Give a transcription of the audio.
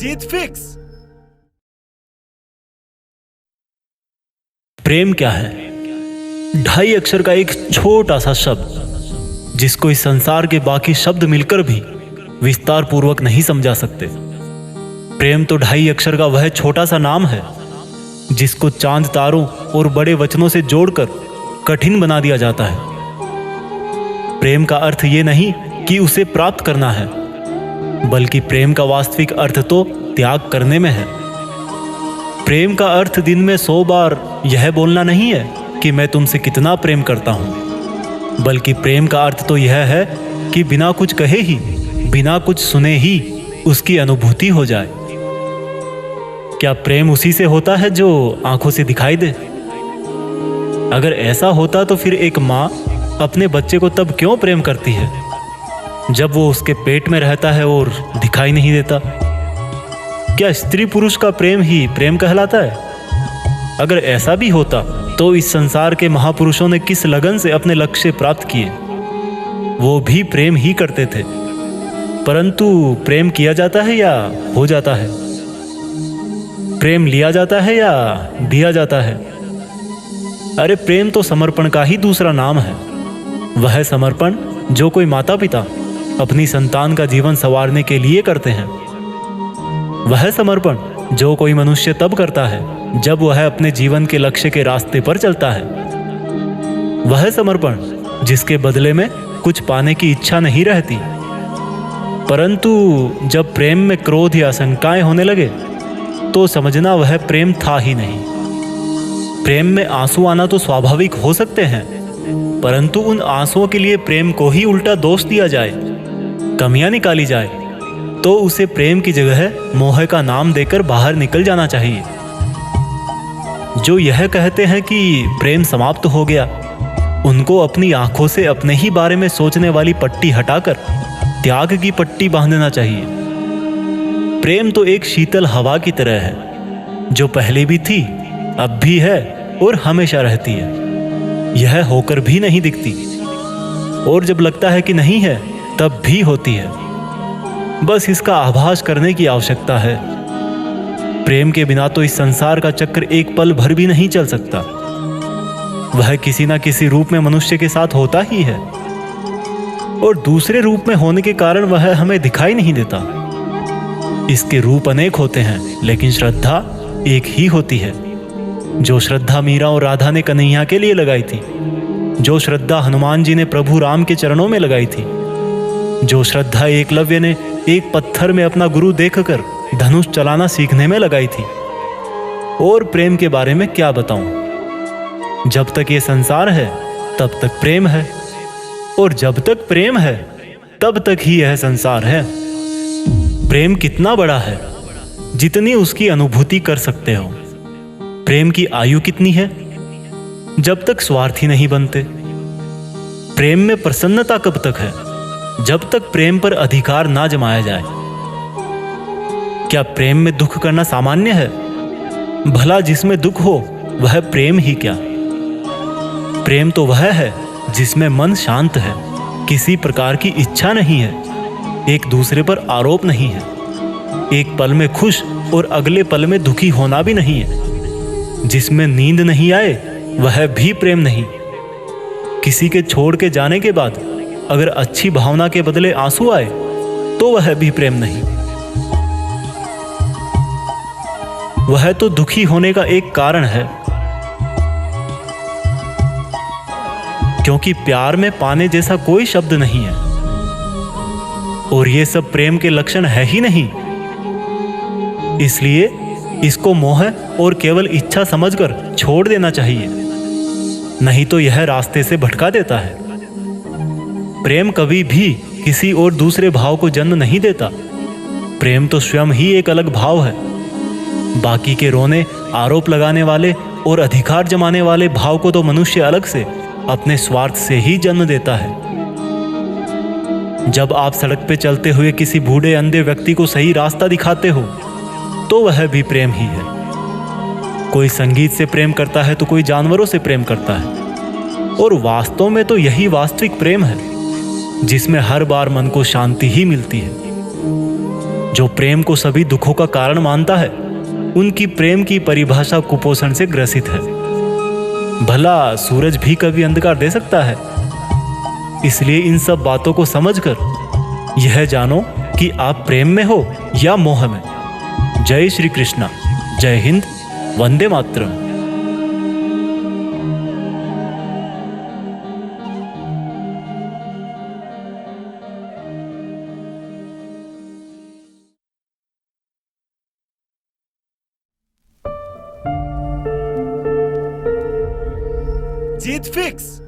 जीत fix. प्रेम क्या है? 2.5 अक्षर का एक छोटा सा शब्द जिसको इस संसार के बाकी शब्द मिलकर भी विस्तार पूर्वक नहीं समझा सकते। प्रेम तो 2.5 अक्षर का वह छोटा सा नाम है जिसको चांद तारों और बड़े वचनों से जोड़कर कठिन बना दिया जाता है। प्रेम का अर्थ ये नहीं कि उसे प्राप्त करना है, बल्कि प्रेम का वास्तविक अर्थ तो त्याग करने में है। प्रेम का अर्थ दिन में 100 बार यह बोलना नहीं है कि मैं तुमसे कितना प्रेम करता हूं, बल्कि प्रेम का अर्थ तो यह है कि बिना कुछ कहे ही, बिना कुछ सुने ही उसकी अनुभूति हो जाए। क्या प्रेम उसी से होता है जो आंखों से दिखाई दे? अगर ऐसा होता तो फिर एक माँ अपने बच्चे को तब क्यों प्रेम करती है जब वो उसके पेट में रहता है और दिखाई नहीं देता? क्या स्त्री पुरुष का प्रेम ही प्रेम कहलाता है? अगर ऐसा भी होता तो इस संसार के महापुरुषों ने किस लगन से अपने लक्ष्य प्राप्त किए? वो भी प्रेम ही करते थे, परंतु प्रेम किया जाता है या हो जाता है? प्रेम लिया जाता है या दिया जाता है? अरे प्रेम तो समर्पण का ही दूसरा नाम है। वह समर्पण जो कोई माता पिता अपनी संतान का जीवन संवारने के लिए करते हैं, वह समर्पण जो कोई मनुष्य तब करता है जब वह अपने जीवन के लक्ष्य के रास्ते पर चलता है, वह समर्पण जिसके बदले में कुछ पाने की इच्छा नहीं रहती। परंतु जब प्रेम में क्रोध या शंकाएं होने लगे तो समझना वह प्रेम था ही नहीं। प्रेम में आंसू आना तो स्वाभाविक हो सकते हैं, परंतु उन आंसुओं के लिए प्रेम को ही उल्टा दोष दिया जाए, कमियां निकाली जाए, तो उसे प्रेम की जगह मोह का नाम देकर बाहर निकल जाना चाहिए। जो यह कहते हैं कि प्रेम समाप्त हो गया, उनको अपनी आंखों से अपने ही बारे में सोचने वाली पट्टी हटाकर त्याग की पट्टी बांधना चाहिए। प्रेम तो एक शीतल हवा की तरह है जो पहले भी थी, अब भी है और हमेशा रहती है। यह होकर भी नहीं दिखती, और जब लगता है कि नहीं है तब भी होती है। बस इसका आभास करने की आवश्यकता है। प्रेम के बिना तो इस संसार का चक्र एक पल भर भी नहीं चल सकता। वह किसी ना किसी रूप में मनुष्य के साथ होता ही है, और दूसरे रूप में होने के कारण वह हमें दिखाई नहीं देता। इसके रूप अनेक होते हैं, लेकिन श्रद्धा एक ही होती है। जो श्रद्धा मीरा और राधा ने कन्हैया के लिए लगाई थी, जो श्रद्धा हनुमान जी ने प्रभु राम के चरणों में लगाई थी, जो श्रद्धा एकलव्य ने एक पत्थर में अपना गुरु देखकर धनुष चलाना सीखने में लगाई थी। और प्रेम के बारे में क्या बताऊं? जब तक ये संसार है तब तक प्रेम है, और जब तक प्रेम है तब तक ही यह संसार है। प्रेम कितना बड़ा है जितनी उसकी अनुभूति कर सकते हो। प्रेम की आयु कितनी है जब तक स्वार्थी नहीं बनते। प्रेम में प्रसन्नता कब तक है जब तक प्रेम पर अधिकार ना जमाया जाए। क्या प्रेम में दुख करना सामान्य है? भला जिसमें दुख हो वह प्रेम ही क्या? प्रेम तो वह है जिसमें मन शांत है, किसी प्रकार की इच्छा नहीं है, एक दूसरे पर आरोप नहीं है, एक पल में खुश और अगले पल में दुखी होना भी नहीं है, जिसमें नींद नहीं आए वह भी प्रेम नहीं। किसी के छोड़ के जाने के बाद अगर अच्छी भावना के बदले आंसू आए तो वह भी प्रेम नहीं। वह तो दुखी होने का एक कारण है, क्योंकि प्यार में पाने जैसा कोई शब्द नहीं है, और ये सब प्रेम के लक्षण है ही नहीं। इसलिए इसको मोह और केवल इच्छा समझकर छोड़ देना चाहिए, नहीं तो यह रास्ते से भटका देता है। प्रेम कभी भी किसी और दूसरे भाव को जन्म नहीं देता। प्रेम तो स्वयं ही एक अलग भाव है। बाकी के रोने, आरोप लगाने वाले और अधिकार जमाने वाले भाव को तो मनुष्य अलग से अपने स्वार्थ से ही जन्म देता है। जब आप सड़क पे चलते हुए किसी बूढ़े अंधे व्यक्ति को सही रास्ता दिखाते हो तो वह भी प्रेम ही है। कोई संगीत से प्रेम करता है तो कोई जानवरों से प्रेम करता है, और वास्तव में तो यही वास्तविक प्रेम है जिसमें हर बार मन को शांति ही मिलती है। जो प्रेम को सभी दुखों का कारण मानता है, उनकी प्रेम की परिभाषा कुपोषण से ग्रसित है। भला सूरज भी कभी अंधकार दे सकता है? इसलिए इन सब बातों को समझकर यह जानो कि आप प्रेम में हो या मोह में। जय श्री कृष्णा, जय हिंद, वंदे मातरम। जीत फिक्स।